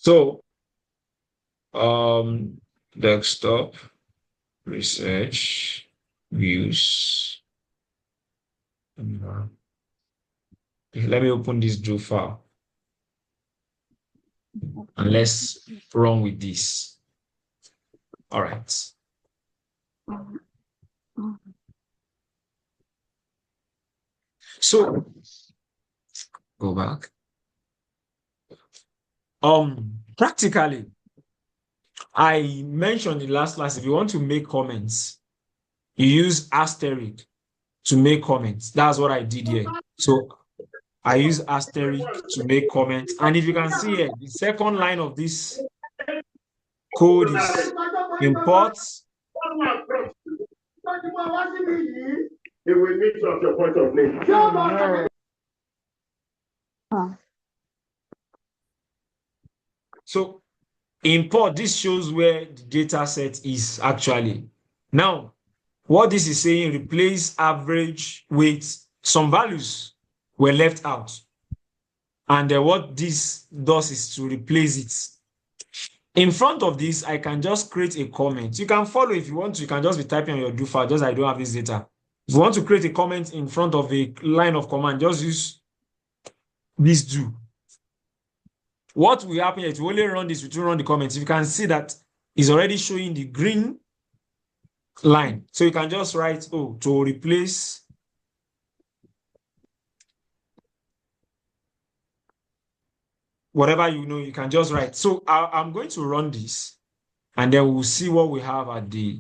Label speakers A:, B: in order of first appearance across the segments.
A: So, desktop, research, views. Let me open this Joe file and let's run with this. All right. So go back. Practically, I mentioned in last class, if you want to make comments, you use asterisk to make comments. That's what I did here. So I use asterisk to make comments. And if you can see here, the second line of this code is import.
B: It will meet your point of view.
A: So import, this shows where the data set is actually. Now, what this is saying, replace average weight. Some values were left out. And what this does is to replace it. In front of this, I can just create a comment. You can follow if you want to. You can just be typing on your do file, just I don't have this data. If you want to create a comment in front of a line of command, just use this do. What will happen is we only run this, we will run the comments. You can see that it's already showing the green line. So you can just write, to replace whatever you know, you can just write. So I'm going to run this and then we'll see what we have at the,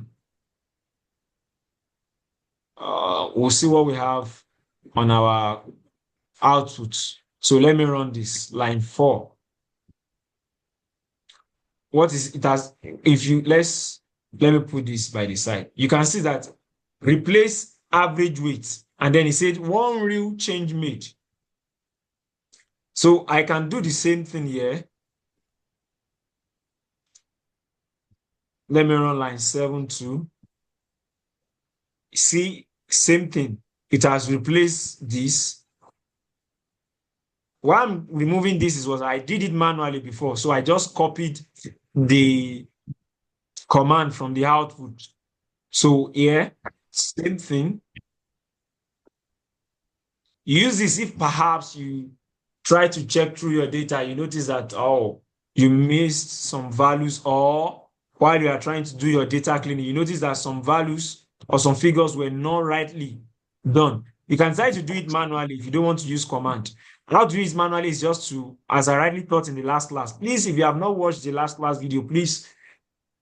A: we'll see what we have on our output. So let me run this, line 4. What is it has, if you, let me put this by the side. You can see that replace average weight. And then it said one real change made. So I can do the same thing here. Let me run line 7 too. See, same thing. It has replaced this. Why I'm removing this is I did it manually before. So I just copied the command from the output. So here, same thing. Use this if perhaps you try to check through your data, you notice that, you missed some values, or while you are trying to do your data cleaning, you notice that some values or some figures were not rightly done. You can try to do it manually if you don't want to use command. How to do it manually is just to, as I rightly taught in the last class, please, if you have not watched the last class video, please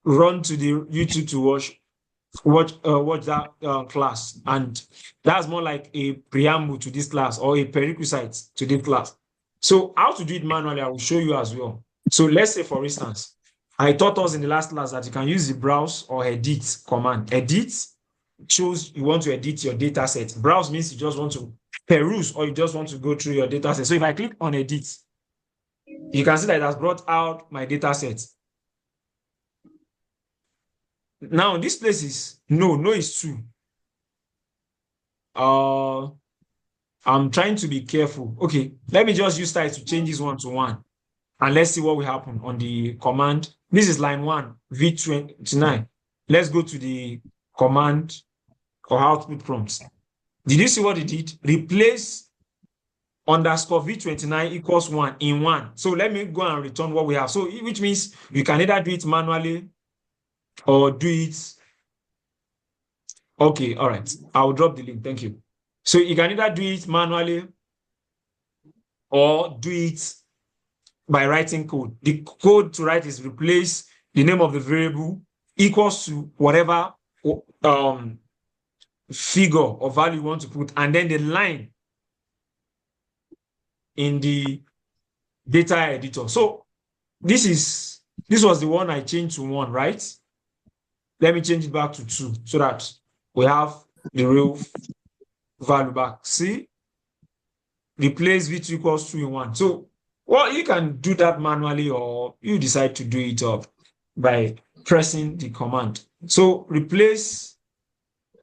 A: run to the YouTube to watch that class. And that's more like a preamble to this class or a prerequisite to this class. So how to do it manually, I will show you as well. So let's say, for instance, I taught us in the last class that you can use the browse or edit command. Edit shows you want to edit your data set. Browse means you just want to peruse or you just want to go through your data set. So if I click on edit, you can see that it has brought out my data set. Now this place is no is 2. I'm trying to be careful. Okay, let me just use style to change this 1 to 1. And let's see what will happen on the command. This is line 1, V29. Let's go to the command or output prompts. Did you see what it did? Replace underscore V29 equals 1 in 1. So let me go and return what we have. So which means you can either do it manually or do it. Okay, all right. I'll drop the link. Thank you. So you can either do it manually or do it by writing code. The code to write is replace the name of the variable equals to whatever figure or value you want to put, and then the line in the data editor. So this was the one I changed to 1, right? Let me change it back to 2 so that we have the real value back. See? Replace V2 equals 2 in 1. So, well, you can do that manually or you decide to do it by pressing the command. So replace,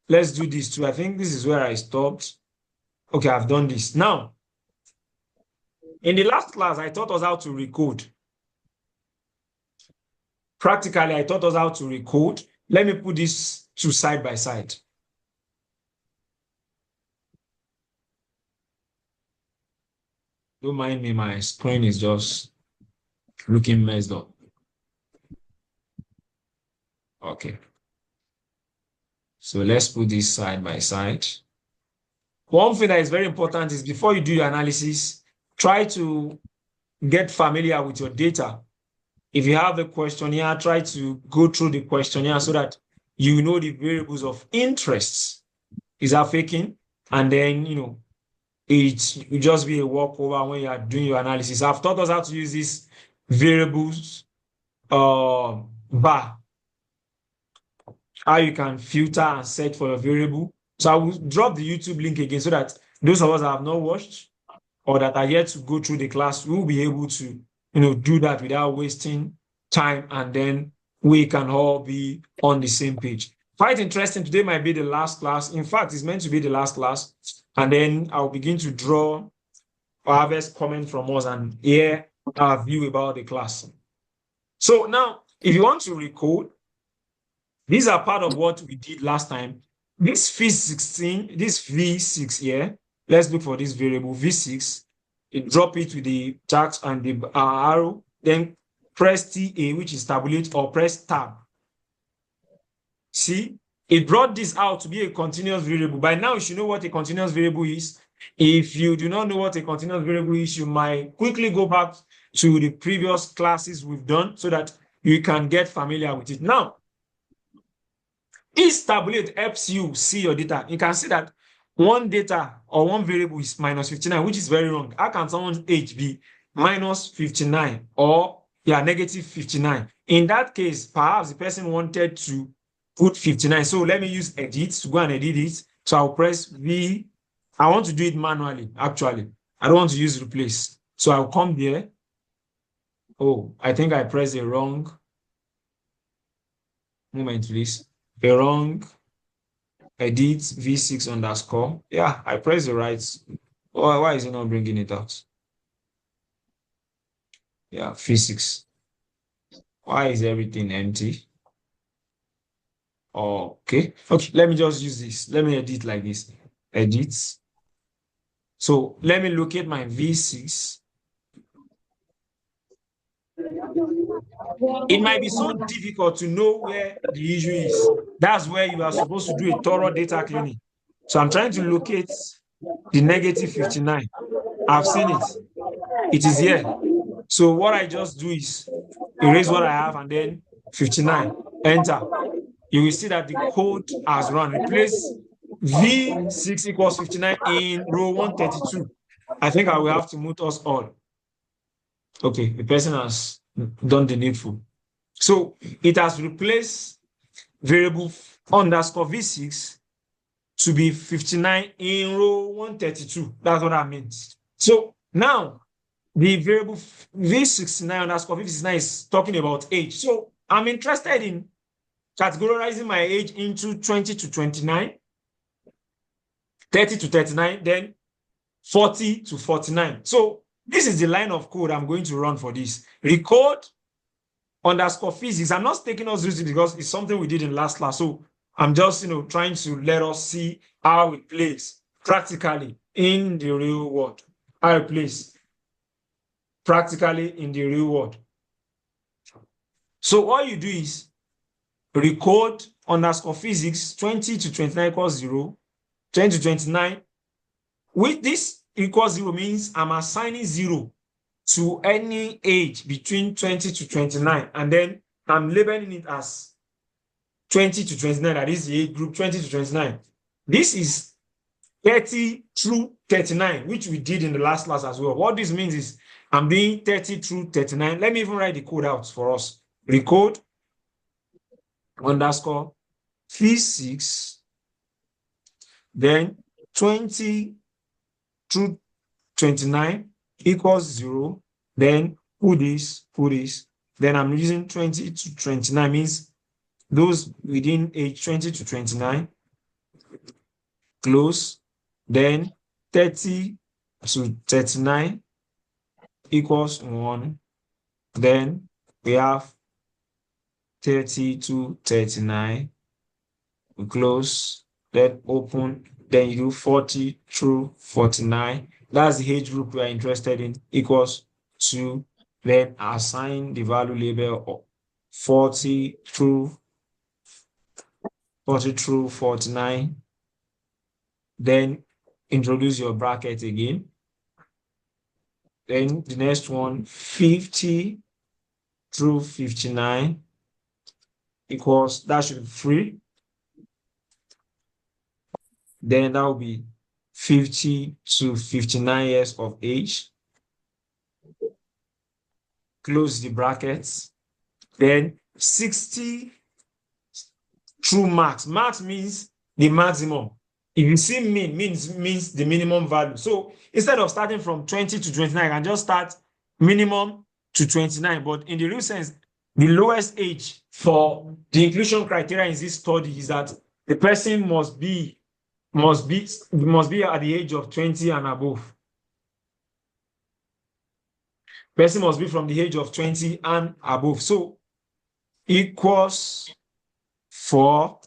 A: let's do this too. I think this is where I stopped. Okay, I've done this. Now, in the last class, I taught us how to recode. practically, I taught us how to recode. Let me put these two side by side. Don't mind me, my screen is just looking messed up. Okay. So let's put this side by side. One thing that is very important is before you do your analysis, try to get familiar with your data. If you have a questionnaire, try to go through the questionnaire so that you know the variables of interest. Is that faking? And then, it will just be a walkover when you are doing your analysis. I've taught us how to use this variables bar, how you can filter and set for your variable. So I will drop the YouTube link again so that those of us that have not watched or that are yet to go through the class will be able to, do that without wasting time, and then we can all be on the same page. Quite interesting. Today might be the last class. In fact, it's meant to be the last class. And then I'll begin to draw our best comment from us and hear our view about the class. So now, if you want to recode, these are part of what we did last time. This V16, this V6 here, let's look for this variable V6. You drop it with the tax and the arrow, then press TA, which is tabulate, or press tab. See, it brought this out to be a continuous variable. By now, you should know what a continuous variable is. If you do not know what a continuous variable is, you might quickly go back to the previous classes we've done so that you can get familiar with it. Now, this tabulate helps you see your data. You can see that one data or one variable is minus 59, which is very wrong. How can someone's age be minus 59 or negative 59? In that case, perhaps the person wanted to put 59. So let me use edit to go and edit it. So I'll press V. I want to do it manually, actually. I don't want to use replace. So I'll come there. Oh, I think I pressed the wrong moment, please. The wrong edit V6 underscore. Yeah, I pressed the right. Oh, why is it not bringing it out? Yeah, V6. Why is everything empty? Okay, let me just use this. Let me edit like this. Edit. So let me locate my V6. It might be so difficult to know where the issue is. That's where you are supposed to do a thorough data cleaning. So I'm trying to locate the negative 59. I've seen it. It is here. So what I just do is erase what I have and then 59, enter. You will see that the code has run. Replace V6 equals 59 in row 132. I think I will have to mute us all. Okay, the person has done the needful. So it has replaced variable underscore V6 to be 59 in row 132. That's what I meant. So now the variable V69 underscore V69 is talking about age. So I'm interested in categorizing my age into 20 to 29, 30 to 39, then 40 to 49. So this is the line of code I'm going to run for this. Record underscore physics. I'm not taking us through it because it's something we did in last class. So I'm just, trying to let us see how it plays practically in the real world. How it plays practically in the real world. So all you do is record underscore physics 20 to 29 equals 0, 20 to 29. With this equals 0 means I'm assigning 0 to any age between 20 to 29, and then I'm labeling it as 20 to 29. That is the age group 20 to 29. This is 30 through 39, which we did in the last class as well. What this means is I'm doing 30 through 39. Let me even write the code out for us. Recode underscore V6, then 20 through 29 equals 0, then put this, then I'm using 20 to 29, means those within age 20 to 29, close, then 30 to 39 equals 1, then we have 30 to 39. We close, then open, then you do 40 through 49. That's the age group we are interested in, equals to, then assign the value label of 40 through 49. Then introduce your bracket again. Then the next one, 50 through 59 equals, that should be free. Then that will be 50 to 59 years of age. Close the brackets. Then 60 through max. Max means the maximum. If you see min, means the minimum value. So instead of starting from 20 to 29, I can just start minimum to 29. But in the real sense, the lowest age for the inclusion criteria in this study is that the person must be at the age of 20 and above. Person must be from the age of 20 and above. So equals 4.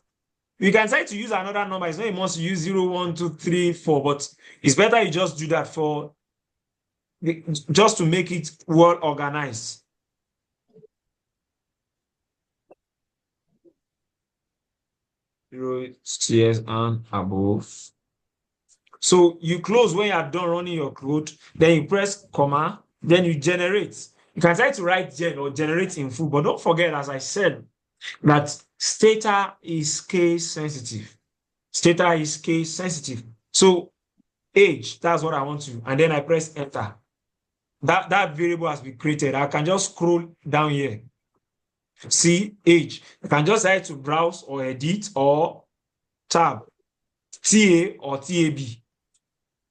A: You can try to use another number. It's not you must use 0, 1, 2, 3, 4, but it's better you just do that just to make it well organized. Years and above. So you close when you are done running your code, then you press comma, then you generate. You can try to write gen or generate in full, but don't forget, as I said, that stata is case sensitive. Stata is case sensitive. So age, that's what I want to, and then I press enter. That variable has been created. I can just scroll down here. See age. I can just try to browse or edit or tab, TA or TAB.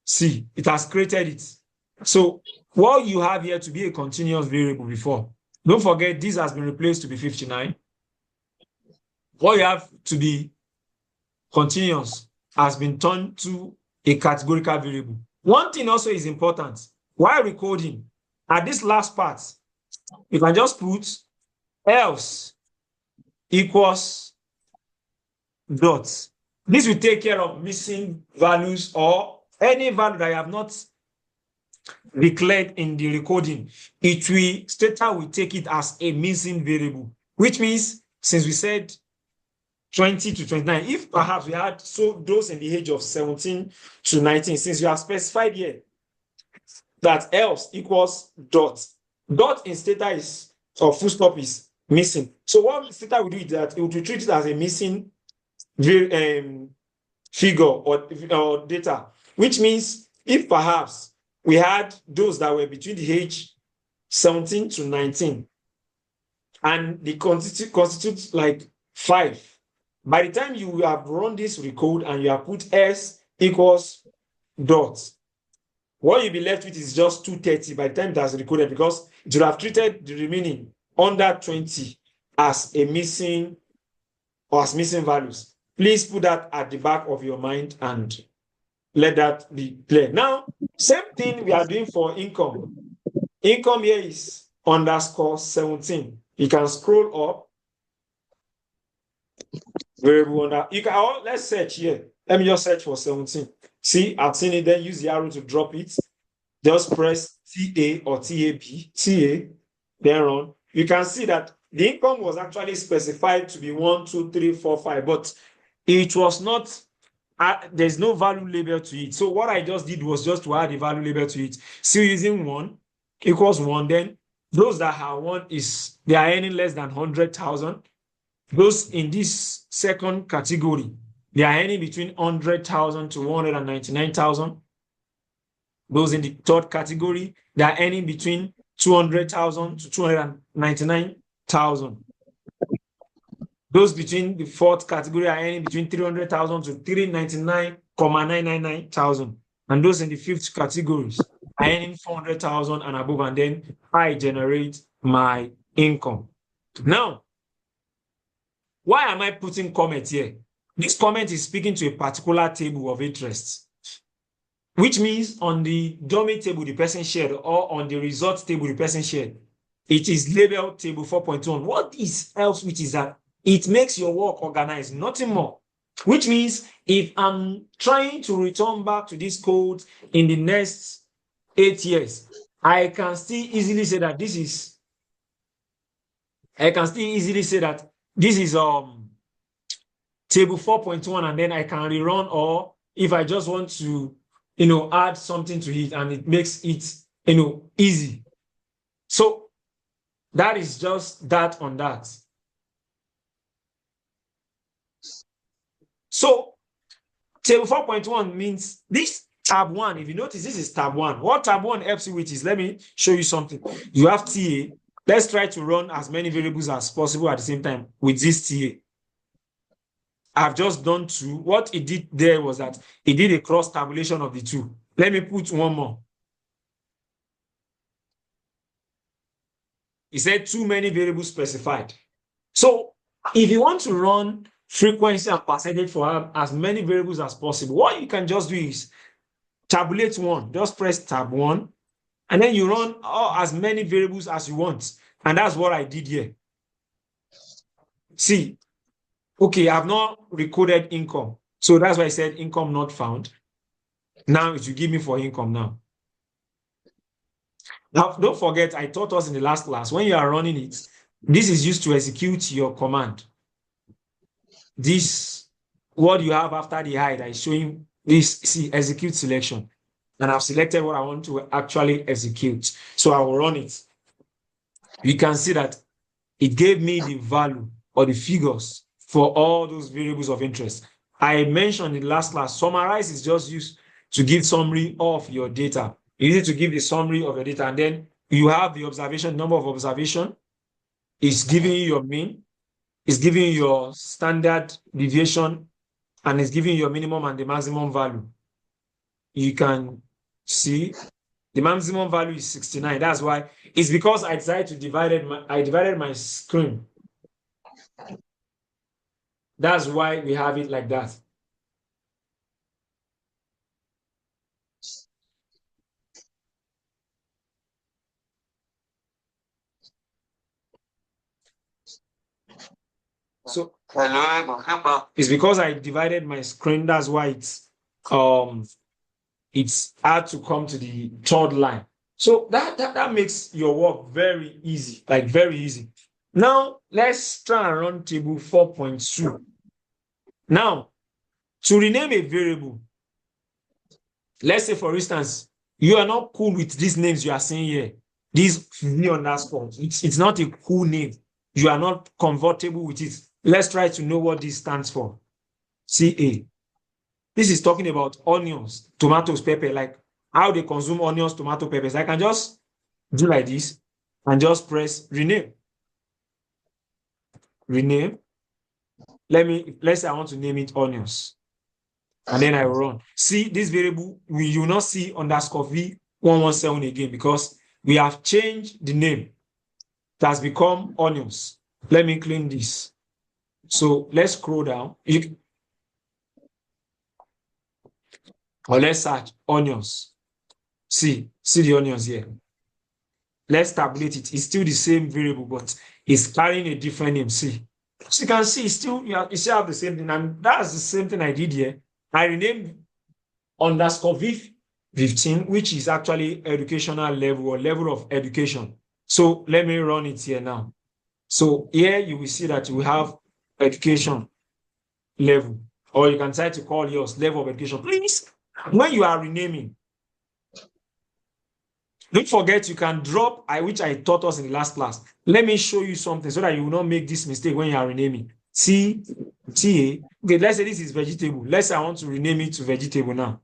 A: See, it has created it. So what you have here to be a continuous variable before, don't forget this has been replaced to be 59. What you have to be continuous has been turned to a categorical variable. One thing also is important. While recording, at this last part, you can just put else equals dot. This will take care of missing values or any value that you have not declared in the recording. Stata will take it as a missing variable, which means since we said 20 to 29, if perhaps we had those in the age of 17 to 19, since you have specified here that else equals dot. Dot in stata is, or full stop is missing. So what stata will do is that it will treat it as a missing figure or data, which means if perhaps we had those that were between the age 17 to 19 and they constitute like 5, by the time you have run this recode and you have put s equals dot, what you'll be left with is just 230 by the time it has recorded, because it would have treated the remaining under 20 as a missing or as missing values. Please put that at the back of your mind and let that be clear. Now, same thing we are doing for income. Income here is underscore 17. You can scroll up. Variable under. You can, let's search here. Let me just search for 17. See, I've seen it, then use the arrow to drop it. Just press TA or TAB, TA, then run. You can see that the income was actually specified to be 1, 2, 3, 4, 5, but it was not, there's no value label to it. So what I just did was just to add the value label to it. Still using 1 equals 1, then those that have 1 is, they are earning less than 100,000. Those in this second category, they are earning between 100,000 to 199,000. Those in the third category, they are earning between 200,000 to 299,000. Those between the fourth category are earning between 300,000 to 399,999,000. And those in the fifth categories are earning 400,000 and above. And then I generate my income. Now, why am I putting comment here? This comment is speaking to a particular table of interest, which means on the dummy table the person shared or on the results table the person shared, it is labeled table 4.1. What this helps with is that it makes your work organized, nothing more. Which means if I'm trying to return back to this code in the next 8 years, I can still easily say that this is table 4.1, and then I can rerun, or if I just want to, add something to it, and it makes it, easy. So that is just that on that. So table 4.1 means this tab 1. If you notice, this is tab 1. What tab 1 helps you with is, let me show you something. You have TA. Let's try to run as many variables as possible at the same time with this TA. I've just done 2. What it did there was that it did a cross tabulation of the 2. Let me put one more. It said too many variables specified. So if you want to run frequency and percentage for as many variables as possible, what you can just do is tabulate 1. Just press tab 1, and then you run as many variables as you want. And that's what I did here. See, okay, I've not recorded income. So that's why I said income not found. Now it will give me for income now. Now, don't forget, I taught us in the last class, when you are running it, this is used to execute your command. This, what you have after the hide, is showing this, see, execute selection. And I've selected what I want to actually execute. So I will run it. You can see that it gave me the value or the figures for all those variables of interest. I mentioned in the last class, summarize is just used to give summary of your data. You need to give the summary of your data, and then you have the observation, number of observation. It's giving you your mean, it's giving you your standard deviation, and it's giving you your minimum and the maximum value. You can see the maximum value is 69. That's why it's because I decided to divided my screen. That's why we have it like that. So it's because I divided my screen. That's why it's hard to come to the third line. So that makes your work very easy, like very easy. Now let's try and run table 4.2. Now, to rename a variable, let's say for instance, you are not cool with these names you are seeing here. This V underscore, it's not a cool name. You are not comfortable with it. Let's try to know what this stands for. CA. This is talking about onions, tomatoes, pepper, like how they consume onions, tomato, peppers. I can just do like this and just press rename. Rename. Let's say I want to name it onions. And then I will run. See, this variable, you will not see underscore V117 again because we have changed the name. It has become onions. Let me clean this. So let's scroll down. Or let's search onions. See the onions here. Let's tabulate it. It's still the same variable, but it's carrying a different name. See. So you can see you still have the same thing. And that's the same thing I did here. I renamed underscore V15, which is actually educational level or level of education. So let me run it here now. So here you will see that we have education level, or you can try to call yours level of education. Please, when you are renaming, don't forget you can drop, which I taught us in the last class. Let me show you something so that you will not make this mistake when you are renaming. See, TA. Okay, let's say this is vegetable. Let's say I want to rename it to vegetable now.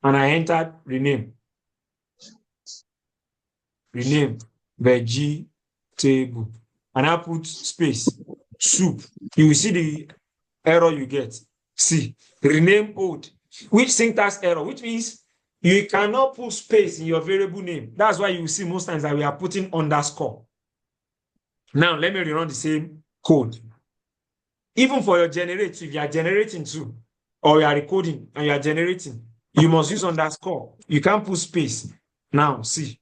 A: And I entered rename. Rename vegetable. And I put space, soup. You will see the error you get. See, rename old. Which syntax error? Which means you cannot put space in your variable name. That's why you see most times that we are putting underscore. Now, let me rerun the same code. Even for your generate, if you are generating too, or you are recording and you are generating, you must use underscore. You can't put space. Now, see.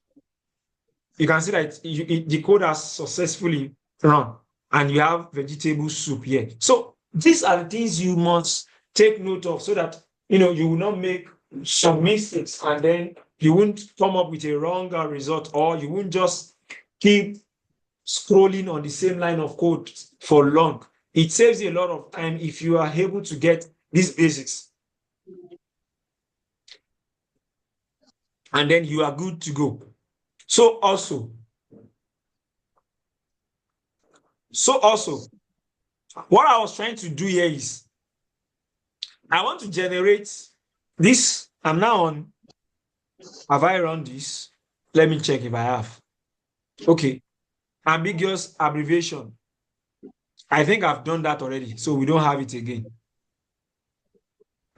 A: you can see that the code has successfully run, and you have vegetable soup here. So these are the things you must take note of so that you will not make some mistakes, and then you won't come up with a wrong result, or you won't just keep scrolling on the same line of code for long. It saves you a lot of time if you are able to get these basics. And then you are good to go. So also, what I was trying to do here is I want to generate this. I'm now on. Have I run this? Let me check if I have. Okay. Ambiguous abbreviation. I think I've done that already, so we don't have it again.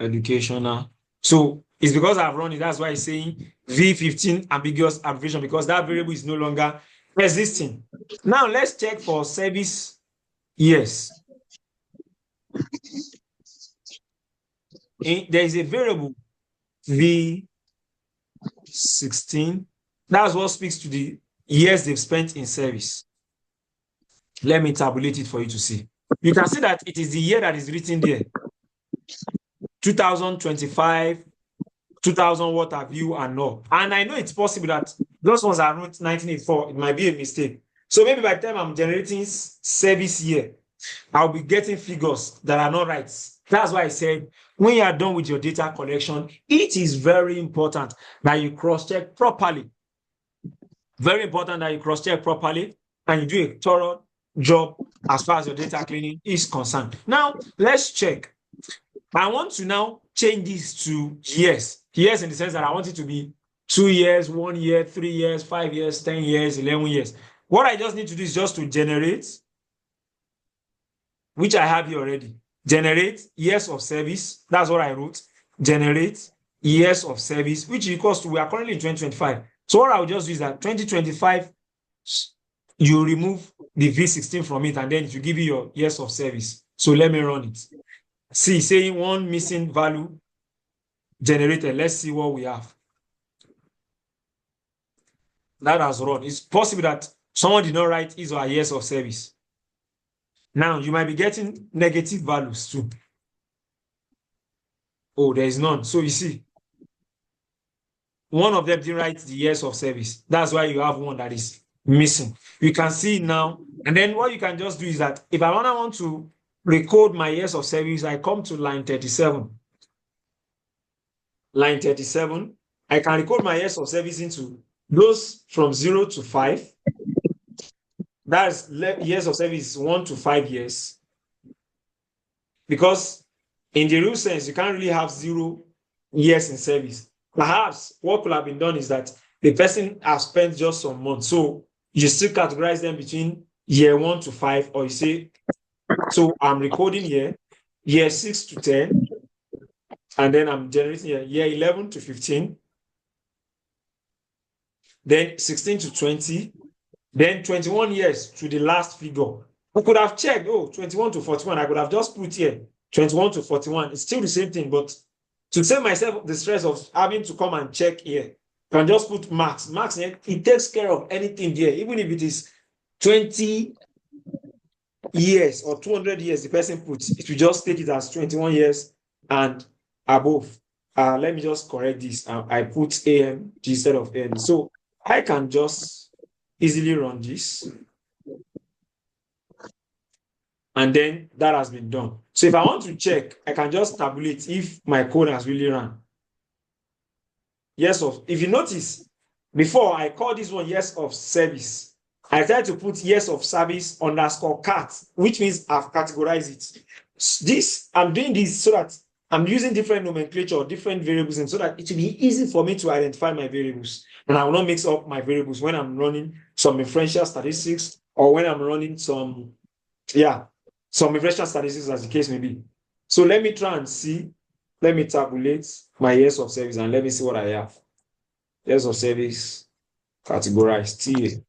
A: Educational. So it's because I've run it. That's why it's saying V15 ambiguous abbreviation, because that variable is no longer existing. Now let's check for service years. There is a variable V16. That's what speaks to the years they've spent in service. Let me tabulate it for you to see. You can see that it is the year that is written there. 2025, 2000, what have you, and all. And I know it's possible that those ones are wrote 1984. It might be a mistake. So maybe by the time I'm generating service year, I'll be getting figures that are not right. That's why I said, when you are done with your data collection, it is very important that you cross-check properly. Very important that you cross-check properly and you do a thorough job as far as your data cleaning is concerned. Now, let's check. I want to now change this to years. Years in the sense that I want it to be 2 years, 1 year, 3 years, 5 years, 10 years, 11 years. What I just need to do is just to generate, which I have here already. Generate years of service. That's what I wrote. Generate years of service, which equals to, we are currently in 2025. So what I'll just do is that 2025, you remove the V16 from it, and then it will give you your years of service. So let me run it. See, saying one missing value generated. Let's see what we have. That has run. It's possible that someone did not write his or her years of service. Now, you might be getting negative values too. Oh, there is none. So you see, one of them didn't write the years of service. That's why you have one that is missing. You can see now. And then what you can just do is that if I want to record my years of service, I come to line 37. Line 37, I can record my years of service into those from 0 to 5. That's years of service 1 to 5 years. Because in the real sense, you can't really have 0 years in service. Perhaps what could have been done is that the person has spent just some months. So you still categorize them between year 1 to 5, or you say, so I'm recording here, year 6 to 10, and then I'm generating year 11 to 15, then 16 to 20, then 21 years to the last figure. I could have checked, 21 to 41. I could have just put here 21 to 41. It's still the same thing, but to save myself the stress of having to come and check here, I can just put max. Max, it takes care of anything there, even if it is 20 years or 200 years the person puts, it will just take it as 21 years and above. Let me just correct this. I put AM instead of N. So I can just easily run this. And then that has been done. So if I want to check, I can just tabulate if my code has really run. Yes, if you notice, before I call this one years of service, I tried to put years of service underscore cat, which means I've categorized it. I'm doing this so that I'm using different nomenclature, different variables, and so that it will be easy for me to identify my variables. And I will not mix up my variables when I'm running some inferential statistics or when I'm running some inferential statistics, as the case may be. So let me try and see. Let me tabulate my years of service and let me see what I have. Years of service, categorized, TA.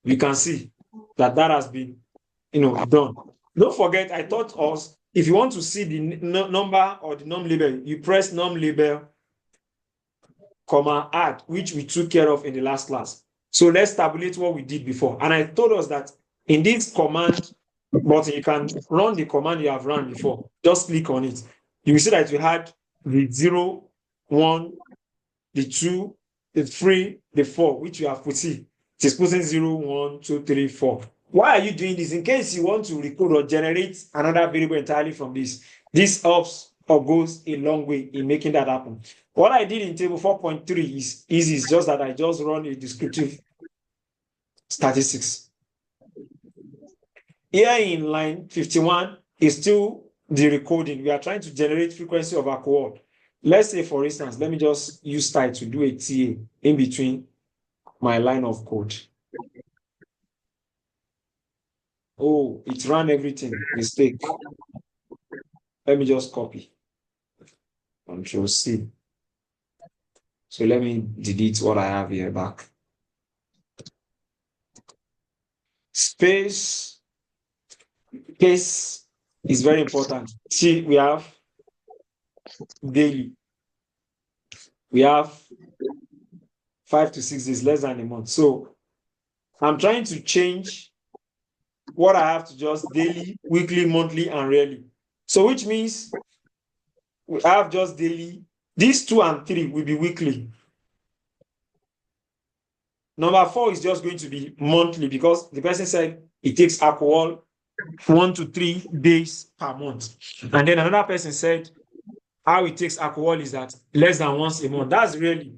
A: You can see that has been, done. Don't forget, I taught us, if you want to see the number or the num label, you press num label, comma, add, which we took care of in the last class. So let's tabulate what we did before. And I told us that in this command, but you can run the command you have run before. Just click on it. You will see that we had the 0, 1, the 2, the 3, the 4, which you have put in. It is putting 0, 1, 2, 3, 4. Why are you doing this? In case you want to record or generate another variable entirely from this. This helps or goes a long way in making that happen. What I did in table 4.3 is easy. It's just that I just run a descriptive statistics. Here in line 51 is still the recording. We are trying to generate frequency of alcohol. Let's say, for instance, let me just use style to do a TA in between my line of code. Oh, it ran everything. Mistake. Let me just copy. Control C. So let me delete what I have here back. Space case is very important. See, we have daily. We have 5 to 6 days, less than a month. So I'm trying to change what I have to just daily, weekly, monthly, and yearly. So which means we have just daily. These 2 and 3 will be weekly. Number 4 is just going to be monthly because the person said it takes alcohol 1 to 3 days per month. And then another person said how it takes alcohol is that less than once a month. That's really,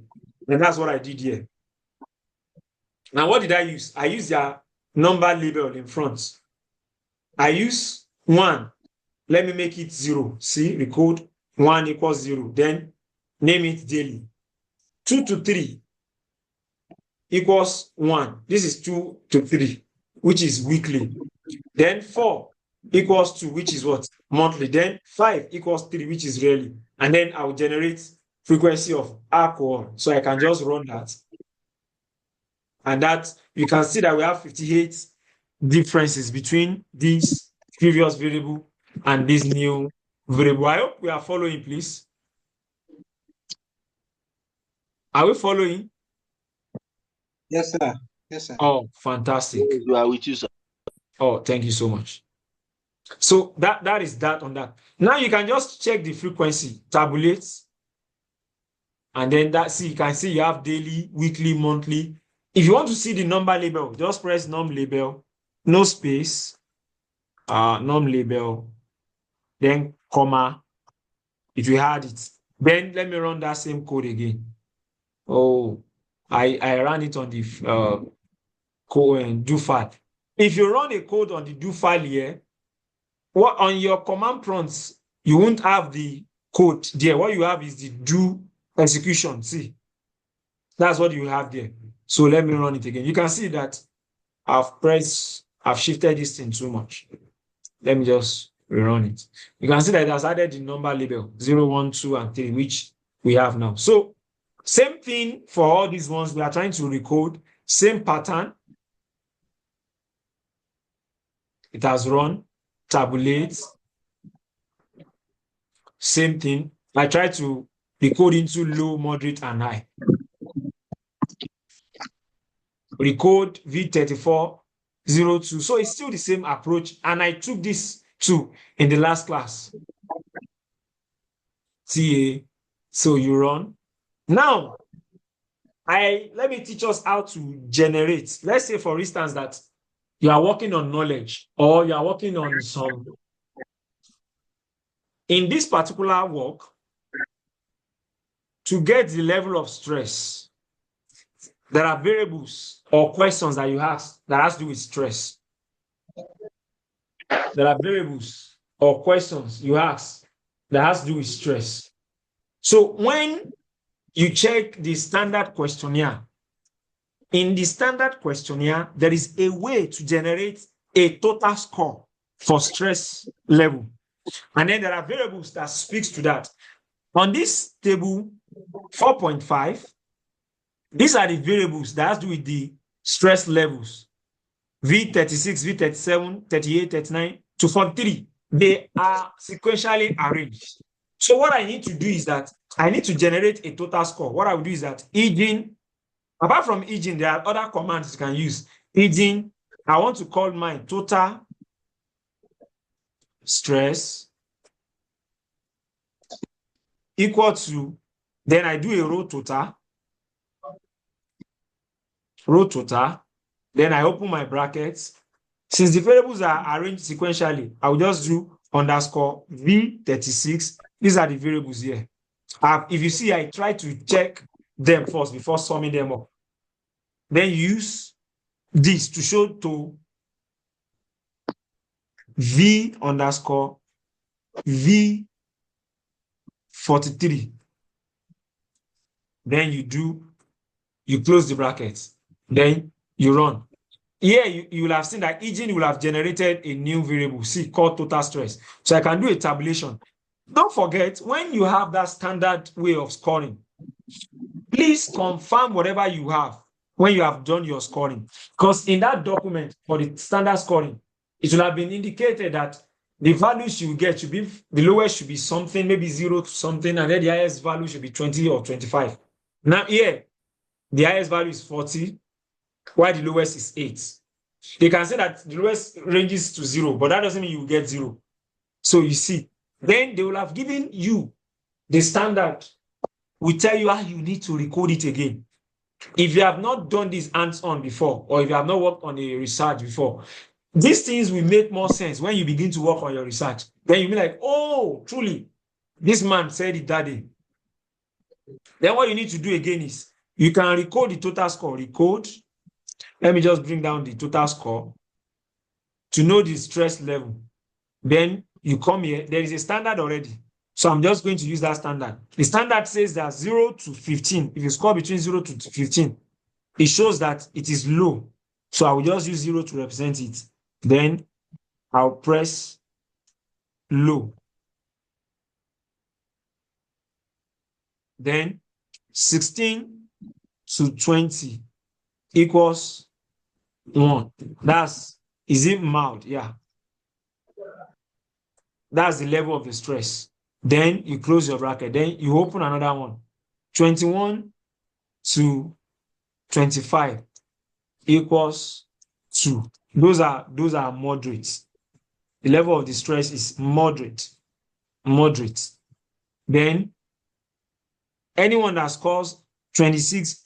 A: and that's what I did here. Now, what did I use? I used their number label in front. I use 1. Let me make it 0. See, record 1 equals 0. Then name it daily. 2 to 3 equals 1. This is 2 to 3, which is weekly. Then 4 equals 2, which is what? Monthly. Then 5 equals 3, which is yearly. And then I will generate frequency of alcohol. So I can just run that. And that you can see that we have 58 differences between this previous variable and this new variable. I hope we are following, please. Are we following?
C: Yes, sir. Yes, sir.
A: Oh, fantastic.
D: We are with you, sir.
A: Oh, thank you so much. So that is that on that. Now you can just check the frequency, tabulate, and then you can see you have daily, weekly, monthly. If you want to see the number label, just press num label, no space, num label, then comma. If you had it, then let me run that same code again. Oh, I ran it on the do file. If you run a code on the do file here, what on your command prompts, you won't have the code there. What you have is the do execution. See, that's what you have there. So let me run it again. You can see that I've shifted this thing too much. Let me just rerun it. You can see that it has added the number label 0, 1, 2, and 3, which we have now. So same thing for all these ones. We are trying to recode, same pattern. It has run, tabulate, same thing. I try to decode into low, moderate, and high. Recode V3402. So it's still the same approach. And I took this too in the last class. TA. So you run. Now, let me teach us how to generate. Let's say, for instance, that you are working on knowledge or you are working on some. In this particular work, to get the level of stress, there are variables or questions that you ask that has to do with stress. There are variables or questions you ask that has to do with stress. So when you check the standard questionnaire, in the standard questionnaire, there is a way to generate a total score for stress level. And then there are variables that speaks to that. On this table 4.5, these are the variables that has to do with the stress levels. V36, V37, 38, 39 to 43. They are sequentially arranged. So what I need to do is that I need to generate a total score. What I will do is that Engine Apart from engine, there are other commands you can use. Engine, I want to call mine total stress equal to, then I do a row total, then I open my brackets. Since the variables are arranged sequentially, I will just do underscore V36. These are the variables here. If you see, I try to check them first before summing them up. Then use this to show to V underscore V43. Then you close the brackets. Then you run. Here, you will have seen that engine will have generated a new variable, C, called total stress. So I can do a tabulation. Don't forget, when you have that standard way of scoring, please confirm whatever you have when you have done your scoring. Because in that document for the standard scoring, it will have been indicated that the values you get should be, the lowest should be something, maybe 0 to something, and then the highest value should be 20 or 25. Now here, the highest value is 40, while the lowest is 8. They can say that the lowest ranges to 0, but that doesn't mean you will get 0. So you see, then they will have given you the standard. We tell you how you need to recode it again. If you have not done this hands-on before, or if you have not worked on a research before, these things will make more sense when you begin to work on your research. Then you'll be like, oh, truly, this man said it that day. Then what you need to do again is, you can recode the total score. Recode. Let me just bring down the total score to know the stress level. Then you come here. There is a standard already. So I'm just going to use that standard. The standard says that 0 to 15. If you score between 0 to 15, it shows that it is low. So I will just use 0 to represent it. Then I'll press low. Then 16 to 20 equals 1. Is it mild? Yeah. That's the level of the stress. Then you close your bracket. Then you open another one. 21 to 25 equals 2. Those are moderate. The level of the stress is moderate. Then anyone that scores 26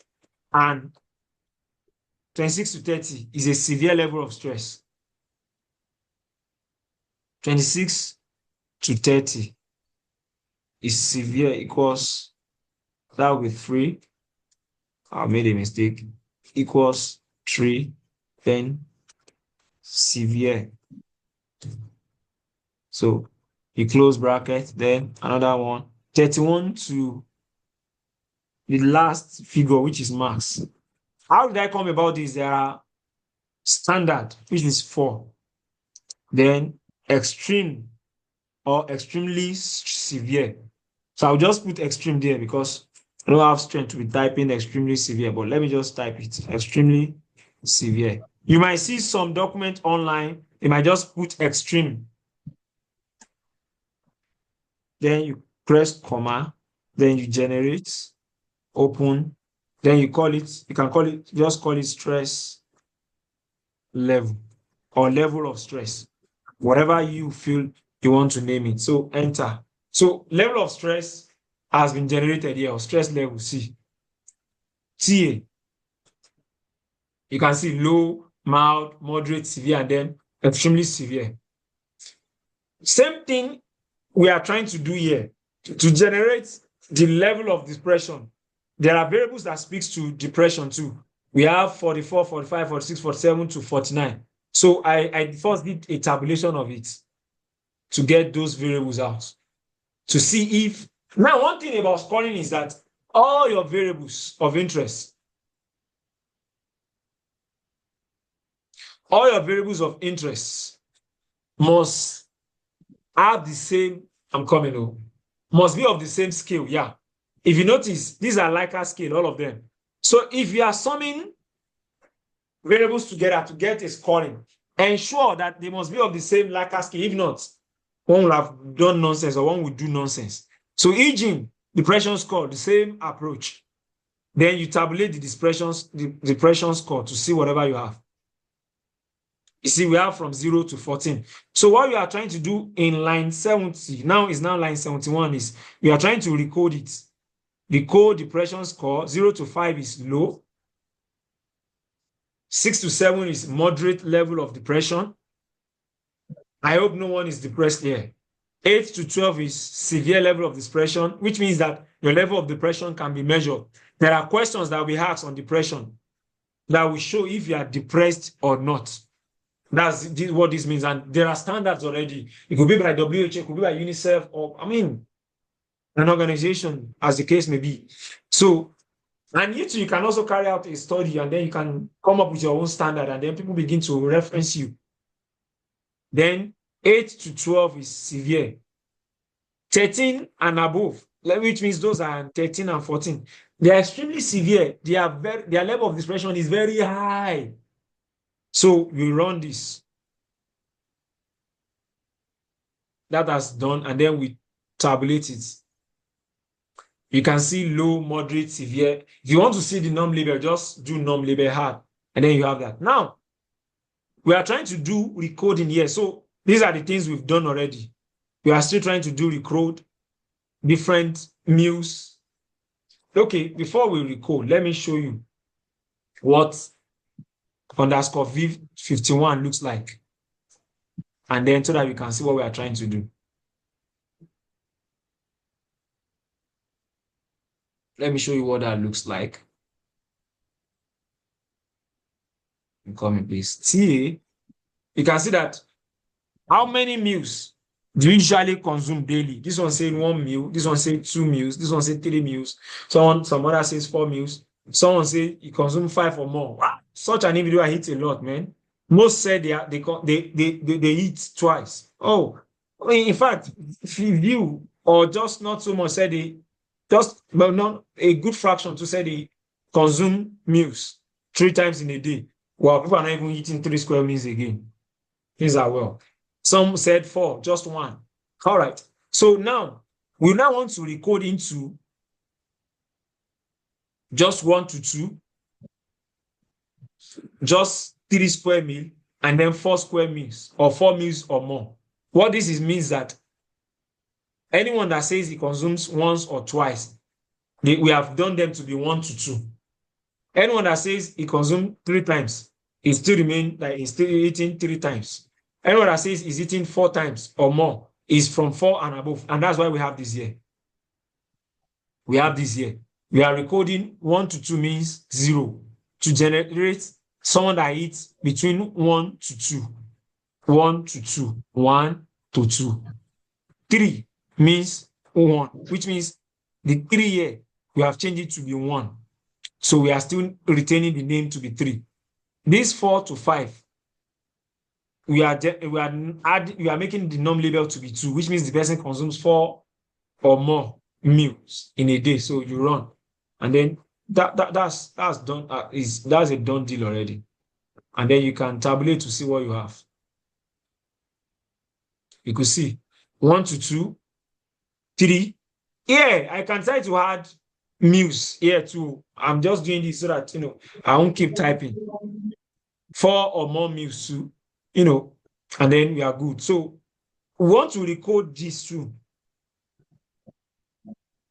A: and 26 to 30 is a severe level of stress. 26 to 30 is severe, equals, that will be 3. I made a mistake. Equals 3, then severe. So you close bracket, then another one. 31 to the last figure, which is max. How did I come about this? There are standard, which is 4. Then extreme or extremely severe. So I'll just put extreme there because I don't have strength to be typing extremely severe, but let me just type it, extremely severe. You might see some document online, they might just put extreme. Then you press comma, then you generate, open, then you call it, just call it stress level or level of stress, whatever you feel you want to name it. So enter. So level of stress has been generated here, or stress level C. TA. You can see low, mild, moderate, severe, and then extremely severe. Same thing we are trying to do here. To generate the level of depression, there are variables that speaks to depression too. We have 44, 45, 46, 47 to 49. So I first did a tabulation of it to get those variables out. To see if, now one thing about scoring is that all your variables of interest, must have the same, must be of the same scale, yeah. If you notice, these are Likert scale, all of them. So if you are summing variables together to get a scoring, ensure that they must be of the same Likert scale. If not, one will have done nonsense or one will do nonsense. So engine, depression score, the same approach. Then you tabulate the depression score to see whatever you have. You see, we have from 0 to 14. So what you are trying to do in line 70, now line 71, is we are trying to recode it. The code depression score, 0 to 5 is low. 6 to 7 is moderate level of depression. I hope no one is depressed here. 8 to 12 is severe level of depression, which means that your level of depression can be measured. There are questions that we ask on depression that will show if you are depressed or not. That's what this means. And there are standards already. It could be by WHO, it could be by UNICEF, or, an organization, as the case may be. So, and you can also carry out a study, and then you can come up with your own standard, and then people begin to reference you. Then 8 to 12 is severe. 13 and above, which means those are 13 and 14. They are extremely severe. Their level of depression is very high. So we run this. That has done, and then we tabulate it. You can see low, moderate, severe. If you want to see the norm label, just do norm label hard, and then you have that. Now, we are trying to do recoding here. So these are the things we've done already. We are still trying to do recode different mules. Okay, before we recode, let me show you what underscore V51 looks like. And then so that we can see what we are trying to do. Let me show you what that looks like. Call me, please. TA, you can see that how many meals do you usually consume daily? This one says 1 meal, this one says 2 meals, this one says 3 meals, some other says 4 meals, someone say you consume 5 or more. Wow, such an individual eats a lot, man. Most said they eat twice. Oh, in fact, if you or just not so much said not a good fraction to say they consume meals 3 times in a day. Well, people are not even eating 3 square meals again. Things are well. Some said 4, just 1. All right. So now, we now want to recode into just 1 to 2, just 3 square meal, and then 4 square meals, or 4 meals or more. What this means that anyone that says he consumes once or twice, we have done them to be 1 to 2. Anyone that says he consumes 3 times, he still remains like he's still eating 3 times. Anyone that says he's eating 4 times or more is from 4 and above. And that's why we have this here. We have this here. We are recording 1 to 2 means 0 to generate someone that eats between 1 to 2. 1 to 2. 1 to 2. 3 means 1, which means the 3 here, we have changed it to be 1. So we are still retaining the name to be 3. This 4 to 5, we are making the norm label to be 2, which means the person consumes 4 or more meals in a day. So you run, and then that's done. That's a done deal already. And then you can tabulate to see what you have. You could see 1 to 2, 3. Yeah, I can try to add meals here too. I'm just doing this so that I won't keep typing. 4 or more meals too, and then we are good. So we want to recode this too.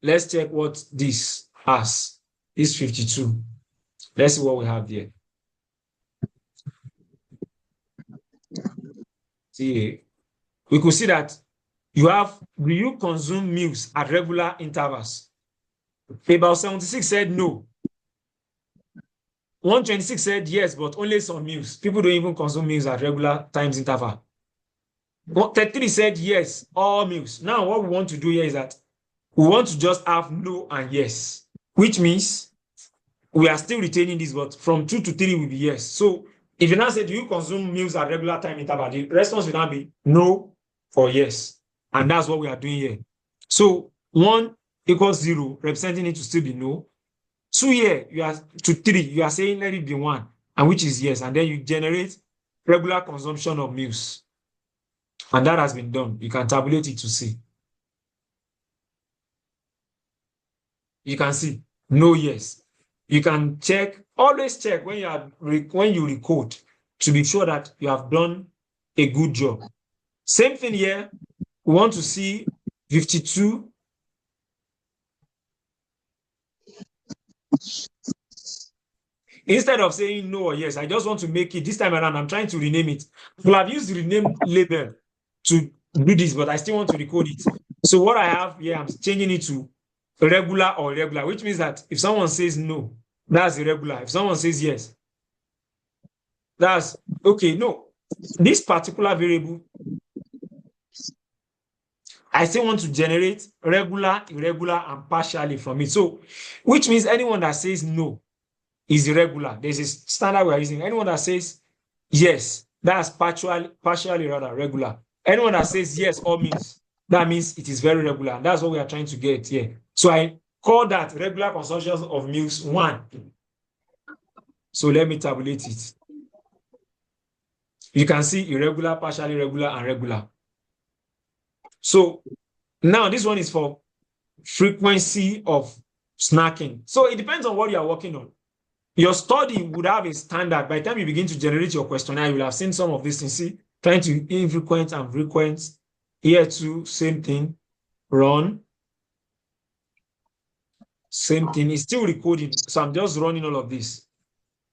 A: Let's check what this has. This 52. Let's see what we have there. See, we could see that do you consume meals at regular intervals? About 76 said no. 126 said yes, but only some meals. People don't even consume meals at regular times interval. 33 said yes, all meals. Now what we want to do here is that we want to just have no and yes, which means we are still retaining this, but from 2 to 3 will be yes. So if you now say, do you consume meals at regular time interval? The response will now be no or yes. And that's what we are doing here. So 1 equals 0, representing it to still be no. 2 here, to 3, you are saying let it be 1, and which is yes. And then you generate regular consumption of meals. And that has been done. You can tabulate it to see. You can see no yes. you can check, always check when you record to be sure that you have done a good job. Same thing here. We want to see 52. Instead of saying no or yes, I just want to make it this time around. I'm trying to rename it. Well, I've used the rename label to do this, but I still want to record it. So what I have here, I'm changing it to regular or irregular, which means that if someone says no, that's irregular. If someone says yes, that's okay. No, this particular variable, I still want to generate regular, irregular, and partially from it. So, which means anyone that says no is irregular. There's a standard we are using. Anyone that says yes, that's partially rather regular. Anyone that says yes or means, that means it is very regular. And that's what we are trying to get here. So I call that regular consumption of meals 1. So let me tabulate it. You can see irregular, partially regular, and regular. So now this one is for frequency of snacking. So it depends on what you are working on. Your study would have a standard. By the time you begin to generate your questionnaire, you will have seen some of these things. See, trying to infrequent and frequent. Here too, same thing. Run. Same thing. It's still recording. So I'm just running all of this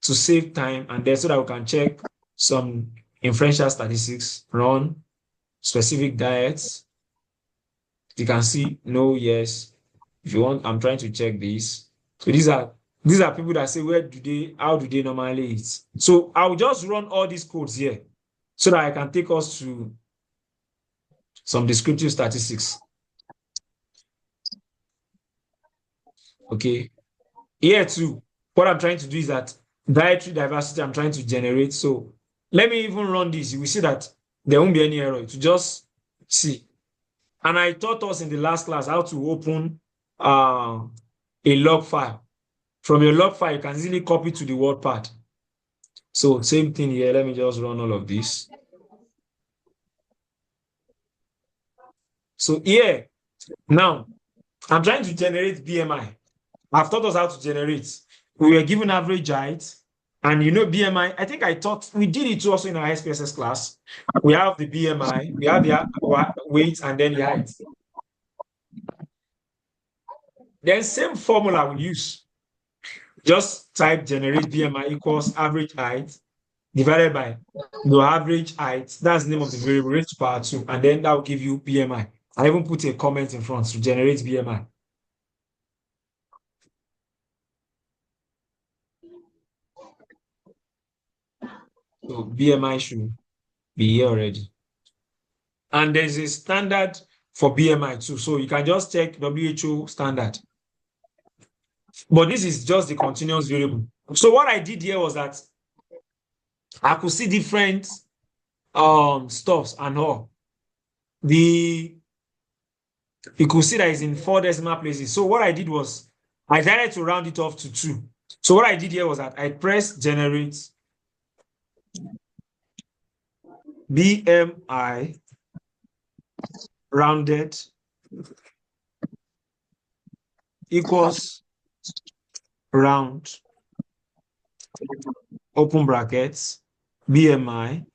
A: to save time and then so that we can check some inferential statistics. Run. Specific diets. You can see no, yes. If you want, I'm trying to check this. So these are people that say, how do they normally eat? So I'll just run all these codes here so that I can take us to some descriptive statistics. Okay. Here too, what I'm trying to do is that dietary diversity I'm trying to generate. So let me even run this. You will see that there won't be any error. To just see. And I taught us in the last class how to open a log file. From your log file, you can easily copy to the WordPad. So same thing here. Let me just run all of this. So here, now, I'm trying to generate BMI. I've taught us how to generate. We were given average height. And you know BMI, I think I taught, we did it also in our SPSS class. We have the BMI, we have the weight, and then the height. Then same formula we use. Just type generate BMI equals average height divided by the average height. That's the name of the variable raised to power 2. And then that will give you BMI. I even put a comment in front to generate BMI. So BMI should be here already. And there's a standard for BMI too. So you can just check WHO standard. But this is just the continuous variable. So what I did here was that I could see different stuffs and all. You could see that it's in 4 decimal places. So what I did was I decided to round it off to 2. So what I did here was that I pressed generate BMI rounded equals round open brackets BMI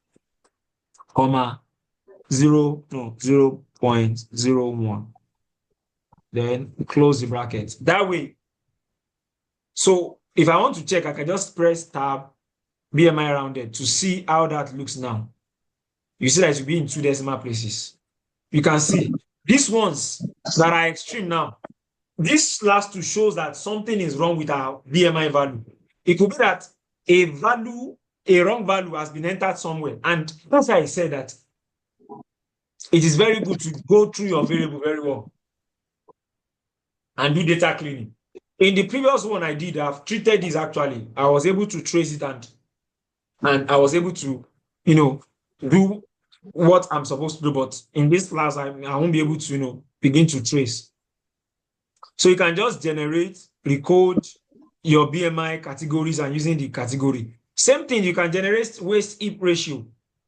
A: comma 0.01. Then close the bracket. That way. So if I want to check, I can just press tab BMI rounded to see how that looks now. You see that it will be in 2 decimal places. You can see these ones that are extreme now. This last 2 shows that something is wrong with our BMI value. It could be that a wrong value has been entered somewhere. And that's why I said that it is very good to go through your variable very well and do data cleaning. In the previous one I did, I've treated this actually. I was able to trace it and I was able to, do what I'm supposed to do. But in this class, I won't be able to, begin to trace. So you can just recode your BMI categories and using the category. Same thing, you can generate waist-hip ratio.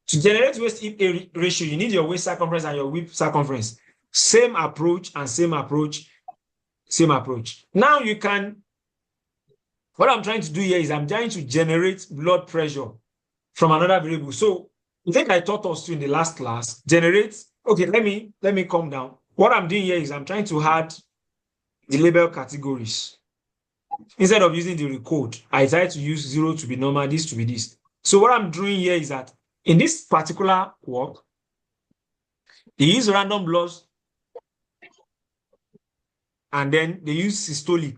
A: To generate waist-hip ratio, you need your waist circumference and your hip circumference. Same approach and same approach. Now you can What I'm trying to do here is I'm trying to generate blood pressure from another variable. So I think I taught us to in the last class, generate. Okay, let me calm down. What I'm doing here is I'm trying to add the label categories. Instead of using the recode, I try to use 0 to be normal, this to be this. So what I'm doing here is that in this particular work, they use random bloods and then they use systolic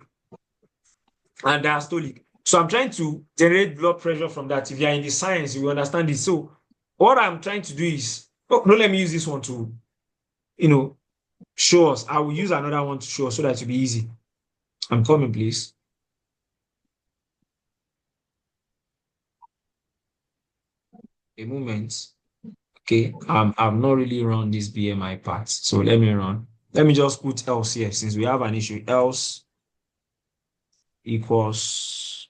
A: and diastolic. So I'm trying to generate blood pressure from that. If you're in the science, you will understand it. So what I'm trying to do is, oh, no, let me use this one to, show us. I will use another one to show us so that it will be easy. I'm coming, please. A moment. Okay, I've not really run this BMI part. So let me run. Let me just put else here since we have an issue. Else equals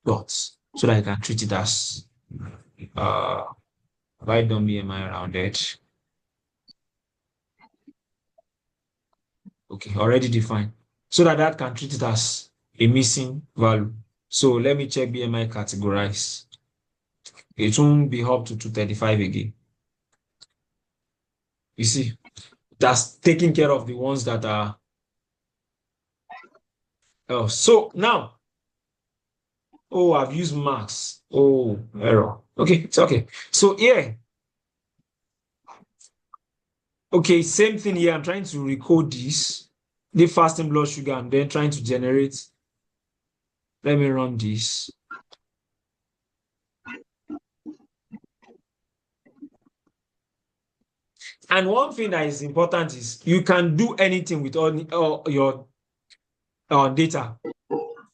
A: dots so that I can treat it as write down BMI rounded. Okay, already defined. So that can treat it as a missing value. So let me check BMI categorize. It won't be up to 235 again. You see, that's taking care of the ones that are else. So now, oh, I've used max. Oh, error. Okay, it's okay. So here, okay, same thing here. I'm trying to recode this, the fasting blood sugar, and then trying to generate. Let me run this. And one thing that is important is you can do anything with all your data.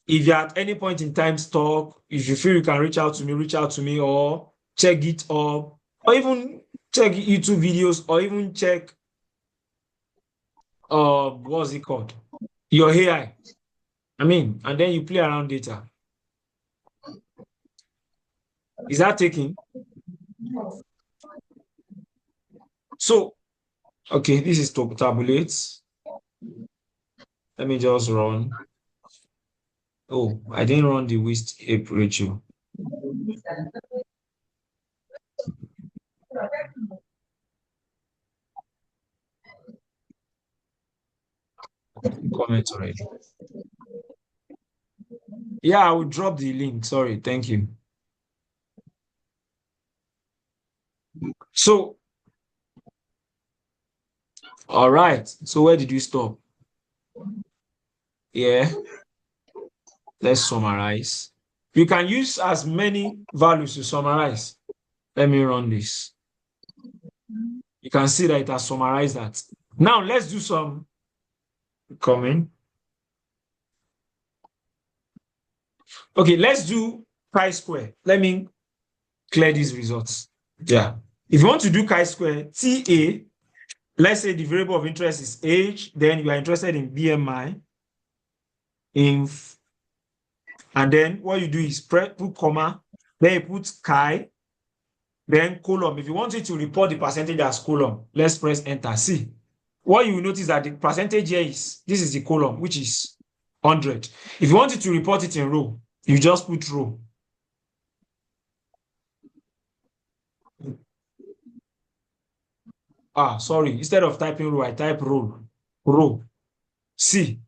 A: If you're at any point in time stuck, if you feel you can reach out to me, or check GitHub, or even check YouTube videos, or even check what's it called? Your AI. And then you play around data. Is that taking? So, okay, this is to tabulate. Let me just run. Oh, I didn't run the waist ape ratio. Comment already. Yeah, I will drop the link. Sorry, thank you. So, all right. So where did you stop? Yeah. Let's summarize. You can use as many values to summarize. Let me run this. You can see that it has summarized that. Now let's do some comment. Okay, let's do chi-square. Let me clear these results. Yeah. If you want to do chi-square, TA, let's say the variable of interest is age, then you are interested in BMI, and then what you do is put comma, then you put chi, then column. If you want it to report the percentage as column, let's press enter. See, what you will notice that the percentage here is, this is the column, which is 100. If you want it to report it in row, you just put row. Sorry, instead of typing row, I type row. Row. See,